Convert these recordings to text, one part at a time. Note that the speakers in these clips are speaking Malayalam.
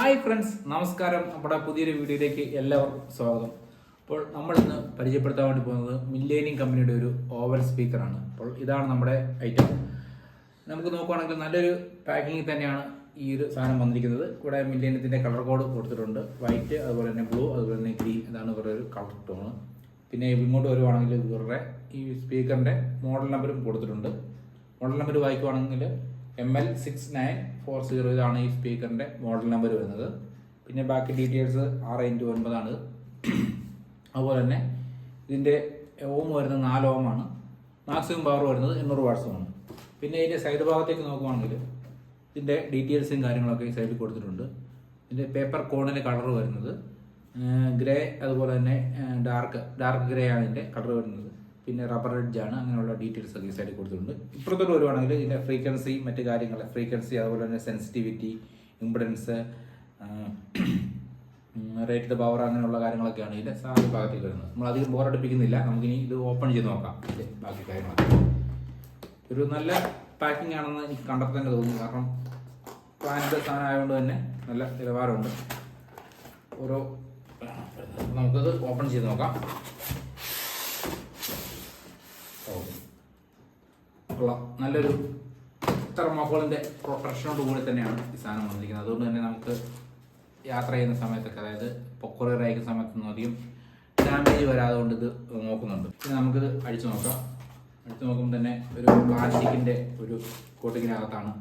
ഹായ് ഫ്രണ്ട്സ്, നമസ്കാരം. നമ്മുടെ പുതിയൊരു വീഡിയോയിലേക്ക് എല്ലാവർക്കും സ്വാഗതം. അപ്പോൾ നമ്മൾ ഇന്ന് പരിചയപ്പെടുത്താൻ വേണ്ടി പോകുന്നത് മില്ലേനിയം കമ്പനിയുടെ ഒരു ഓവൽ സ്പീക്കറാണ്. അപ്പോൾ ഇതാണ് നമ്മുടെ ഐറ്റം. നമുക്ക് നോക്കുകയാണെങ്കിൽ നല്ലൊരു പാക്കിങ്ങിൽ തന്നെയാണ് ഈ ഒരു സാധനം വന്നിരിക്കുന്നത്. ഇവിടെ മില്ലേനിയത്തിൻ്റെ കളർ കോഡ് കൊടുത്തിട്ടുണ്ട്. വൈറ്റ്, അതുപോലെ തന്നെ ബ്ലൂ, അതുപോലെ തന്നെ ഗ്രീൻ. ഇതാണ് ഇവരുടെ ഒരു കളർ ടോണ്. പിന്നെ ഇങ്ങോട്ട് വരുവാണെങ്കിൽ ഇവരുടെ ഈ സ്പീക്കറിൻ്റെ മോഡൽ നമ്പറും കൊടുത്തിട്ടുണ്ട്. മോഡൽ നമ്പർ വായിക്കുവാണെങ്കിൽ ML6940 ഇതാണ് ഈ സ്പീക്കറിൻ്റെ മോഡൽ നമ്പർ വരുന്നത്. പിന്നെ ബാക്കി ഡീറ്റെയിൽസ് 6x9 ആണ്. അതുപോലെ തന്നെ ഇതിൻ്റെ ഓം വരുന്നത് 4 ഓമാണ്. മാക്സിമം പവർ വരുന്നത് 800 വാട്ട്സുമാണ്. പിന്നെ ഇതിൻ്റെ സൈഡ് ഭാഗത്തേക്ക് നോക്കുവാണെങ്കിൽ ഇതിൻ്റെ ഡീറ്റെയിൽസും കാര്യങ്ങളൊക്കെ ഈ സൈഡിൽ കൊടുത്തിട്ടുണ്ട്. ഇതിൻ്റെ പേപ്പർ കോണിൻ്റെ കളർ വരുന്നത് ഗ്രേ, അതുപോലെ തന്നെ ഡാർക്ക് ഗ്രേ ആണ് ഇതിൻ്റെ കളർ വരുന്നത്. പിന്നെ റബ്ബർ എഡ്ജാണ്. അങ്ങനെയുള്ള ഡീറ്റെയിൽസ് ഒക്കെ ഈ സൈഡിൽ കൊടുത്തിട്ടുണ്ട്. ഇപ്പുറത്തോട്ട് വരുവാണെങ്കിൽ ഇതിൻ്റെ ഫ്രീക്വൻസി, മറ്റ് കാര്യങ്ങൾ, ഫ്രീക്വൻസി, അതുപോലെ തന്നെ സെൻസിറ്റിവിറ്റി, ഇമ്പിഡൻസ്, റേറ്റഡ് പവർ, അങ്ങനെയുള്ള കാര്യങ്ങളൊക്കെയാണ് ഇതിൻ്റെ സാധാരണ ഭാഗത്തേക്ക് വരുന്നത്. നമ്മൾ അധികം ബോറടിപ്പിക്കുന്നില്ല. നമുക്കിനി ഇത് ഓപ്പൺ ചെയ്ത് നോക്കാം. ഇതിൻ്റെ ബാക്കി കാര്യങ്ങളൊക്കെ ഒരു നല്ല പാക്കിംഗ് ആണെന്ന് എനിക്ക് കണ്ടപ്പോൾ തന്നെ തോന്നുന്നു. കാരണം പ്ലാന്റ് സാധനം ആയതുകൊണ്ട് തന്നെ നല്ല നിലവാരമുണ്ട്. ഓരോ നമുക്കത് ഓപ്പൺ ചെയ്ത് നോക്കാം. നല്ലൊരു തെർമോക്കോളിൻ്റെ പ്രൊട്ടക്ഷനോട് കൂടി തന്നെയാണ് ഈ സാധനം വന്നിരിക്കുന്നത്. അതുകൊണ്ട് തന്നെ നമുക്ക് യാത്ര ചെയ്യുന്ന സമയത്തൊക്കെ, അതായത് കൊറിയർ അയക്കുന്ന സമയത്തൊന്നും അധികം ഡാമേജ് വരാതെ കൊണ്ട് ഇത് നോക്കുന്നുണ്ട്. പിന്നെ നമുക്കിത് അഴിച്ചു നോക്കാം. അഴിച്ചു നോക്കുമ്പോൾ തന്നെ ഒരു പ്ലാസ്റ്റിക്കിൻ്റെ ഒരു കോട്ടിങ്ങിനകത്താണ്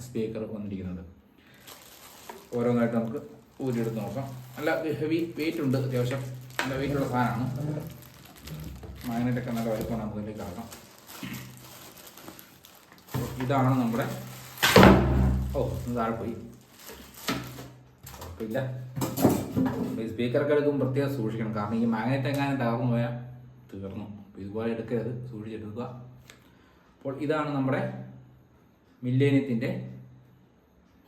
സ്പീക്കർ വന്നിരിക്കുന്നത്. ഓരോന്നായിട്ട് നമുക്ക് ഊരിയെടുത്ത് നോക്കാം. നല്ല ഹെവി വെയിറ്റ് ഉണ്ട്, അത്യാവശ്യം നല്ല വെയിറ്റുള്ള സാധനമാണ്. മാഗ്നറ്റൊക്കെ നല്ല വലുപ്പമാണ്. നമുക്ക് ഇതിലേക്ക് കാണാം. ഇതാണ് നമ്മുടെ താഴെ പോയി ഇല്ല. ഈ സ്പീക്കറൊക്കെ എടുക്കുമ്പോൾ പ്രത്യേകം സൂക്ഷിക്കണം. കാരണം ഈ മാഗ്നറ്റ് എങ്ങാനും തകർന്നു പോയാൽ തീർന്നു. ഇതുപോലെ എടുക്കരുത്, സൂക്ഷിച്ചെടുക്കുക. അപ്പോൾ ഇതാണ് നമ്മുടെ മില്ലേനിയത്തിൻ്റെ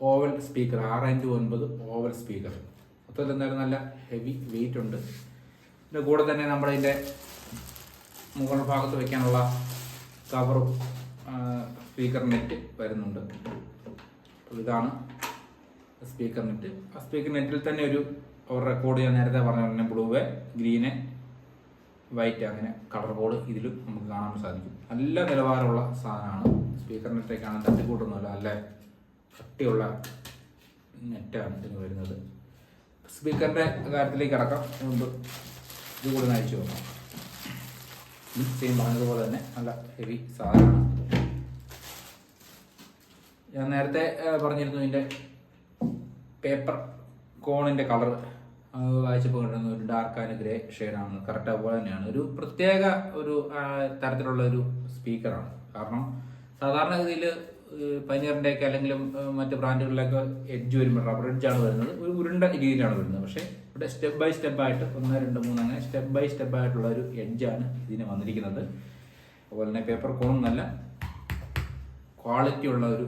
oval speaker, 6x9 oval speaker. മൊത്തത്തിൽ എന്തായാലും നല്ല ഹെവി വെയിറ്റ് ഉണ്ട്. ഇതിൻ്റെ കൂടെ തന്നെ നമ്മുടെ ഇതിൻ്റെ മുകൾ ഭാഗത്ത് വയ്ക്കാനുള്ള കവറും സ്പീക്കർ നെറ്റ് വരുന്നുണ്ട്. അപ്പോൾ ഇതാണ് സ്പീക്കർ നെറ്റ്. ആ സ്പീക്കർ നെറ്റിൽ തന്നെ ഒരു റെക്കോർഡ് ഞാൻ നേരത്തെ പറഞ്ഞ തന്നെ ബ്ലൂവ്, ഗ്രീന്, വൈറ്റ്, അങ്ങനെ കളർ കോഡ് ഇതിലും നമുക്ക് കാണാൻ സാധിക്കും. നല്ല നിലവാരമുള്ള സാധനമാണ്. സ്പീക്കർ നെറ്റൊക്കെയാണ്, തട്ടിക്കൂട്ടൊന്നുമല്ല, നല്ല കട്ടിയുള്ള നെറ്റാണ് ഇതിന് വരുന്നത്. സ്പീക്കറിൻ്റെ കാര്യത്തിലേക്ക് കടക്കാം മുമ്പ് ഇത് കൂടെ അയച്ചു നോക്കാം. സെയിം പറഞ്ഞതുപോലെ തന്നെ നല്ല ഹെവി സാധനമാണ്. ഞാൻ നേരത്തെ പറഞ്ഞിരുന്നു ഇതിൻ്റെ പേപ്പർ കോണിൻ്റെ കളർ വായിച്ചപ്പോൾ കിട്ടുന്ന ഒരു ഡാർക്ക് ആൻഡ് ഗ്രേ ഷെയ്ഡാണ്. കറക്റ്റ് അതുപോലെ തന്നെയാണ്. ഒരു പ്രത്യേക ഒരു തരത്തിലുള്ള ഒരു സ്പീക്കറാണ്. കാരണം സാധാരണഗതിയിൽ പൈനിയറിൻ്റെയൊക്കെ അല്ലെങ്കിലും മറ്റ് ബ്രാൻഡുകളിലൊക്കെ എഡ്ജ് വരുമ്പോൾ റബ്ബർ എഡ്ജാണ് വരുന്നത്. ഒരു ഉരുണ്ട രീതിയിലാണ് വരുന്നത്. പക്ഷേ ഇവിടെ സ്റ്റെപ്പ് ബൈ സ്റ്റെപ്പായിട്ട് 1, 2, 3 അങ്ങനെ സ്റ്റെപ്പ് ബൈ സ്റ്റെപ്പായിട്ടുള്ള ഒരു എഡ്ജാണ് ഇതിന് വന്നിരിക്കുന്നത്. അതുപോലെ തന്നെ പേപ്പർ കോണും നല്ല ക്വാളിറ്റി ഉള്ള ഒരു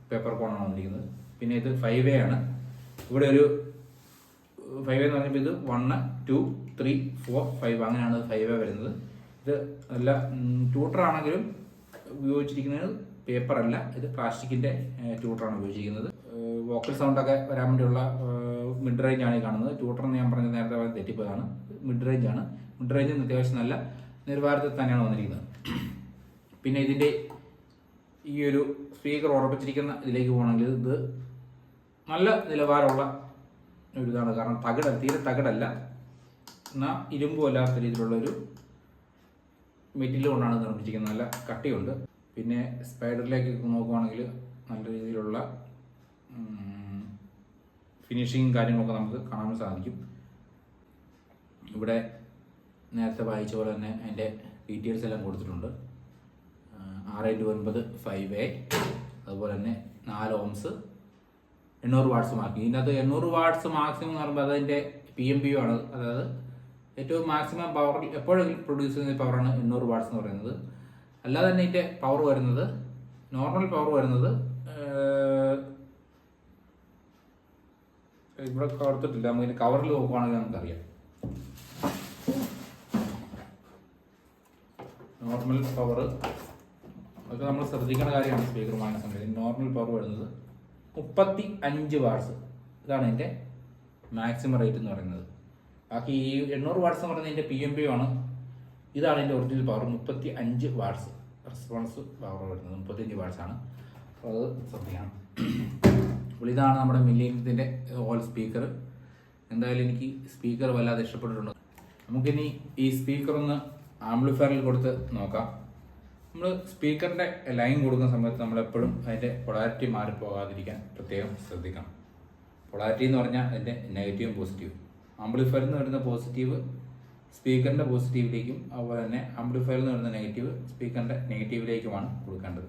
പേപ്പർ കോണാണ് വന്നിരിക്കുന്നത്. പിന്നെ ഇത് 5A ആണ്. ഇവിടെ ഒരു 5A എന്ന് പറഞ്ഞപ്പോൾ ഇത് 1, 2, 3, 4, 5 അങ്ങനെയാണ് 5A വരുന്നത്. ഇത് നല്ല ട്യൂട്ടറാണെങ്കിലും ഉപയോഗിച്ചിരിക്കുന്നത് പേപ്പർ അല്ല, ഇത് പ്ലാസ്റ്റിക്കിൻ്റെ ട്യൂട്ടറാണ് ഉപയോഗിച്ചിരിക്കുന്നത്. വോക്കൽ സൗണ്ടൊക്കെ വരാൻ വേണ്ടിയുള്ള മിഡ് റേഞ്ചാണ് ഈ കാണുന്നത്. ട്യൂട്ടർ എന്ന് ഞാൻ പറഞ്ഞ നേരത്തെ തെറ്റിപ്പോയതാണ്. മിഡ് റേഞ്ചാണ്. മിഡ് റേഞ്ചിൽ അത്യാവശ്യം നല്ല നിലവാരത്തിൽ തന്നെയാണ് വന്നിരിക്കുന്നത്. പിന്നെ ഇതിൻ്റെ ഈ ഒരു സ്പീക്കർ ഉറപ്പിച്ചിരിക്കുന്ന ഇതിലേക്ക് പോകണമെങ്കിൽ ഇത് നല്ല നിലവാരമുള്ള ഒരു ഇതാണ്. കാരണം തീരെ തകിടല്ല, എന്നാൽ ഇരുമ്പും അല്ലാത്ത രീതിയിലുള്ളൊരു മെറ്റീരിയൽ കൊണ്ടാണ് നിർമ്മിച്ചിരിക്കുന്നത്. നല്ല കട്ടിയുണ്ട്. പിന്നെ സ്പൈഡറിലേക്ക് നോക്കുകയാണെങ്കിൽ നല്ല രീതിയിലുള്ള ഫിനിഷിങ് കാര്യങ്ങളൊക്കെ നമുക്ക് കാണാൻ സാധിക്കും. ഇവിടെ നേരത്തെ വായിച്ച പോലെ തന്നെ അതിൻ്റെ ഡീറ്റെയിൽസ് എല്ലാം കൊടുത്തിട്ടുണ്ട്. 6x9 5A, അതുപോലെ തന്നെ 4 ഓംസ്, 800 വാട്ട്സ് മാർക്ക്. ഇതിനകത്ത് 800 വാട്ട്സ് മാക്സിമം എന്ന് പറയുമ്പോൾ അതിൻ്റെ PMPU ആണ്. അതായത് ഏറ്റവും മാക്സിമം പവർ എപ്പോഴെങ്കിലും പ്രൊഡ്യൂസ് ചെയ്യുന്ന പവറാണ് 800 വാട്ട്സ് എന്ന് പറയുന്നത്. അല്ലാതെ തന്നെ ഇതിൻ്റെ പവർ വരുന്നത്, നോർമൽ പവർ വരുന്നത് ഇവിടെ കൊടുത്തിട്ടില്ല. നമുക്ക് കവറിൽ നോക്കുകയാണെങ്കിൽ നമുക്കറിയാം. നോർമൽ പവർ അതൊക്കെ നമ്മൾ ശ്രദ്ധിക്കേണ്ട കാര്യമാണ്. സ്പീക്കർ വാങ്ങുന്ന സമയത്ത് നോർമൽ പവർ വരുന്നത് 35 വാട്ട്സ്. ഇതാണ് ഇതിൻ്റെ മാക്സിമം റേറ്റ് എന്ന് പറയുന്നത്. ബാക്കി ഈ 800 വാട്ട്സ് എന്ന് പറയുന്നത് ഇതിൻ്റെ PMP ആണ്. ഇതാണ് ഇതിൻ്റെ original power. 35 watts response power വരുന്നത്. 35 വാട്ട്സ് ആണ്. അപ്പോൾ അത് ശ്രദ്ധിക്കണം. അപ്പോൾ ഇതാണ് നമ്മുടെ മില്ലേനിയത്തിൻ്റെ ഓൾ സ്പീക്കർ. എന്തായാലും എനിക്ക് സ്പീക്കർ വല്ലാതെ ഇഷ്ടപ്പെട്ടിട്ടുണ്ട്. നമുക്കിനി ഈ സ്പീക്കർ ഒന്ന് ആംപ്ലിഫയറിൽ കൊടുത്ത് നോക്കാം. നമ്മൾ സ്പീക്കറിൻ്റെ ലൈൻ കൊടുക്കുന്ന സമയത്ത് നമ്മളെപ്പോഴും അതിൻ്റെ പൊളാരിറ്റി മാറിപ്പോകാതിരിക്കാൻ പ്രത്യേകം ശ്രദ്ധിക്കണം. പൊളാരിറ്റി എന്ന് പറഞ്ഞാൽ അതിൻ്റെ നെഗറ്റീവും പോസിറ്റീവും. ആംപ്ലിഫയറിൽ നിന്ന് വരുന്ന പോസിറ്റീവ് സ്പീക്കറിൻ്റെ പോസിറ്റീവിലേക്കും, അതുപോലെ തന്നെ ആംപ്ലിഫയറിൽ നിന്ന് വരുന്ന നെഗറ്റീവ് സ്പീക്കറിൻ്റെ നെഗറ്റീവിലേക്കുമാണ് കൊടുക്കേണ്ടത്.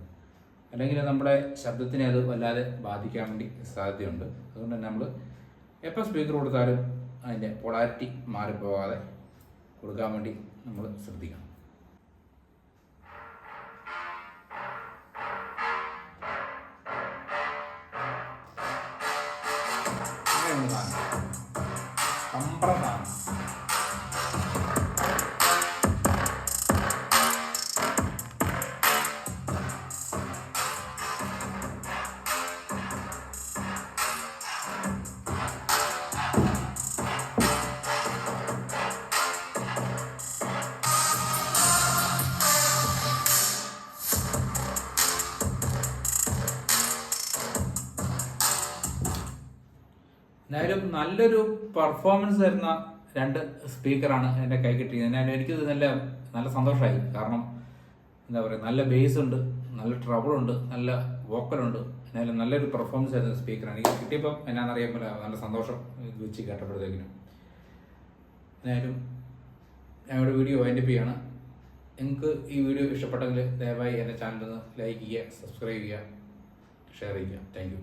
അല്ലെങ്കിൽ നമ്മുടെ ശബ്ദത്തിനെ അത് വല്ലാതെ ബാധിക്കാൻ വേണ്ടി സാധ്യതയുണ്ട്. അതുകൊണ്ട് തന്നെ നമ്മൾ എപ്പോൾ സ്പീക്കർ കൊടുത്താലും അതിൻ്റെ പൊളാരിറ്റി മാറിപ്പോകാതെ കൊടുക്കാൻ വേണ്ടി നമ്മൾ ശ്രദ്ധിക്കണം. എന്തായാലും നല്ലൊരു പെർഫോമൻസ് തരുന്ന 2 സ്പീക്കറാണ് എൻ്റെ കൈ കിട്ടിയത്. എന്നാലും എനിക്കത് നല്ല സന്തോഷമായി. കാരണം എന്താ പറയുക, നല്ല ബേസ് ഉണ്ട്, നല്ല ട്രബിളുണ്ട്, നല്ല വോക്കലുണ്ട്. എന്നാലും നല്ലൊരു പെർഫോമൻസ് തരുന്ന സ്പീക്കറാണ് എനിക്ക് കിട്ടിയപ്പം. എന്നാണെന്നറിയാൻ നല്ല സന്തോഷം ഇത് വെച്ച് കേട്ടപ്പോഴത്തേക്കിനും. എന്തായാലും ഞങ്ങളുടെ വീഡിയോ വൈൻഡപ്പ് ചെയ്യാണ്. നിങ്ങൾക്ക് ഈ വീഡിയോ ഇഷ്ടപ്പെട്ടെങ്കിൽ ദയവായി എൻ്റെ ചാനൽ ഒന്ന് ലൈക്ക് ചെയ്യുക, സബ്സ്ക്രൈബ് ചെയ്യുക, ഷെയർ ചെയ്യുക. Thank you.